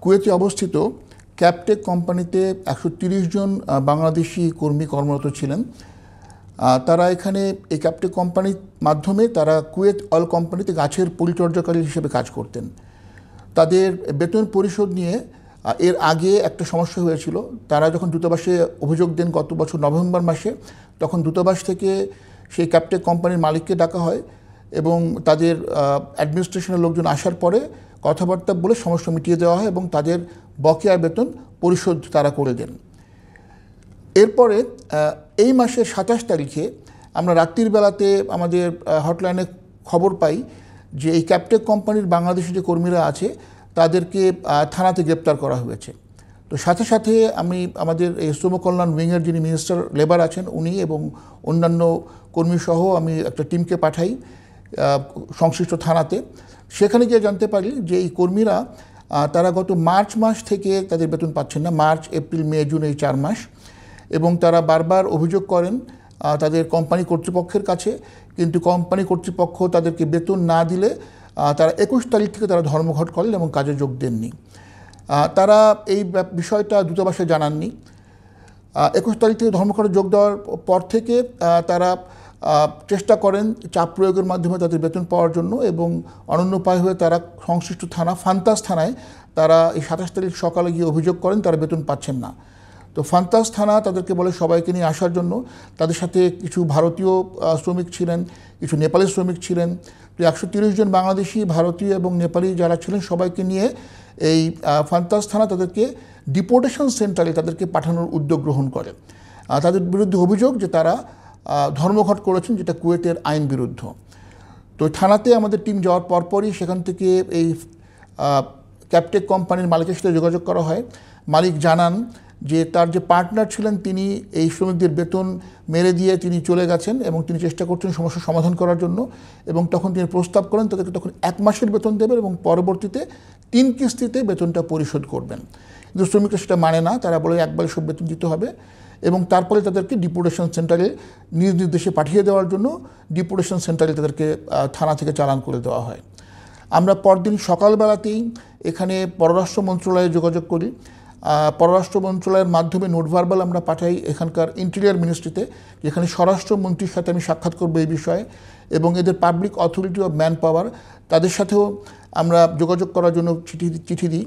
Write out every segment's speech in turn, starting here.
কুয়েতে অবস্থিত ক্যাপটেক কোম্পানিতে ১৩০ জন বাংলাদেশি কর্মী কর্মরত ছিলেন। তারা এখানে এই ক্যাপটেক কোম্পানির মাধ্যমে তারা কুয়েত অয়েল কোম্পানিতে গাছের পরিচর্যাকারী হিসেবে কাজ করতেন। তাদের বেতন পরিশোধ নিয়ে এর আগে একটা সমস্যা হয়েছিল। তারা যখন দূতাবাসে অভিযোগ দেন গত বছর নভেম্বর মাসে, তখন দূতাবাস থেকে সেই ক্যাপটেক কোম্পানির মালিককে ডাকা হয় এবং তাদের অ্যাডমিনিস্ট্রেশনের লোকজন আসার পরে কথাবার্তা বলে সমস্যা মিটিয়ে দেওয়া হয় এবং তাদের বকেয়া বেতন পরিশোধ তারা করে দেন। এরপরে এই মাসের ২৭ তারিখে আমরা রাত্রির বেলাতে আমাদের হটলাইনে খবর পাই যে এই ক্যাপটেক কোম্পানির বাংলাদেশি যে কর্মীরা আছে তাদেরকে থানাতে গ্রেপ্তার করা হয়েছে। তো সাথে সাথে আমি আমাদের এই শ্রম কল্যাণ উইংয়ের যিনি মিনিস্টার লেবার আছেন উনি এবং অন্যান্য কর্মীসহ আমি একটা টিমকে পাঠাই সংশ্লিষ্ট থানাতে। সেখানে গিয়ে জানতে পারি যে এই কর্মীরা তারা গত মার্চ মাস থেকে তাদের বেতন পাচ্ছেন না, মার্চ এপ্রিল মে জুন এই 4 মাস, এবং তারা বারবার অভিযোগ করেন তাদের কোম্পানি কর্তৃপক্ষের কাছে, কিন্তু কোম্পানি কর্তৃপক্ষ তাদেরকে বেতন না দিলে তারা 21 তারিখ থেকে তারা ধর্মঘট করেন এবং কাজে যোগ দেননি। তারা এই বিষয়টা দূতাবাসে জানাননি। 21 তারিখ থেকে ধর্মঘটে যোগ দেওয়ার পর থেকে তারা চেষ্টা করেন চাপ প্রয়োগের মাধ্যমে তাদের বেতন পাওয়ার জন্য, এবং অনন্য উপায় হয়ে তারা সংশ্লিষ্ট থানা ফান্তাস থানায় তারা এই 27 তারিখ সকালে গিয়ে অভিযোগ করেন তারা বেতন পাচ্ছেন না। তো ফান্তাস থানা তাদেরকে বলে সবাইকে নিয়ে আসার জন্য। তাদের সাথে কিছু ভারতীয় শ্রমিক ছিলেন, কিছু নেপালি শ্রমিক ছিলেন। তো 130 জন বাংলাদেশি, ভারতীয় এবং নেপালি যারা ছিলেন সবাইকে নিয়ে এই ফান্তাস থানা তাদেরকে ডিপোর্টেশন সেন্টারে তাদেরকে পাঠানোর উদ্যোগ গ্রহণ করে। তাদের বিরুদ্ধে অভিযোগ যে তারা ধর্মঘট করেছেন, যেটা কুয়েতের আইন বিরুদ্ধ। তো থানাতে আমাদের টিম যাওয়ার পরপরই সেখান থেকে এই ক্যাপটেক কোম্পানির মালিকের সাথে যোগাযোগ করা হয়। মালিক জানান যে তার যে পার্টনার ছিলেন তিনি এই শ্রমিকদের বেতন মেরে দিয়ে তিনি চলে গেছেন এবং তিনি চেষ্টা করছেন সমস্যার সমাধান করার জন্য, এবং তখন তিনি প্রস্তাব করেন তাদেরকে তখন 1 মাসের বেতন দেবেন এবং পরবর্তীতে 3 কিস্তিতে বেতনটা পরিশোধ করবেন। কিন্তু শ্রমিকরা সেটা মানে না, তারা বলে একবারে সব বেতন দিতে হবে, এবং তারপরে তাদেরকে ডিপোর্টেশন সেন্টারে নিজ নির্দেশে পাঠিয়ে দেওয়ার জন্য ডিপোর্টেশন সেন্টারে তাদেরকে থানা থেকে চালান করে দেওয়া হয়। আমরা পরদিন সকালবেলাতেই এখানে পররাষ্ট্র মন্ত্রণালয়ে যোগাযোগ করি। পররাষ্ট্র মন্ত্রণালয়ের মাধ্যমে নোট ভার্বাল আমরা পাঠাই এখানকার ইন্টেরিয়ার মিনিস্ট্রিতে, যেখানে স্বরাষ্ট্রমন্ত্রীর সাথে আমি সাক্ষাৎ করবো এই বিষয়ে, এবং এদের public authority of man power তাদের সাথেও আমরা যোগাযোগ করার জন্য চিঠি দিই।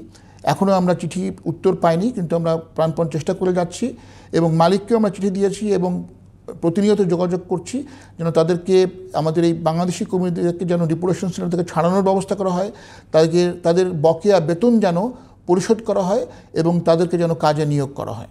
এখনও আমরা চিঠি উত্তর পাইনি, কিন্তু আমরা প্রাণপণ চেষ্টা করে যাচ্ছি, এবং মালিককেও আমরা চিঠি দিয়েছি এবং প্রতিনিয়ত যোগাযোগ করছি যেন তাদেরকে, আমাদের এই বাংলাদেশি কর্মীদেরকে যেন ডিপোর্টেশন সেন্টার থেকে ছাড়ানোর ব্যবস্থা করা হয়, তাদের বকেয়া বেতন যেন পরিশোধ করা হয় এবং তাদেরকে যেন কাজে নিয়োগ করা হয়।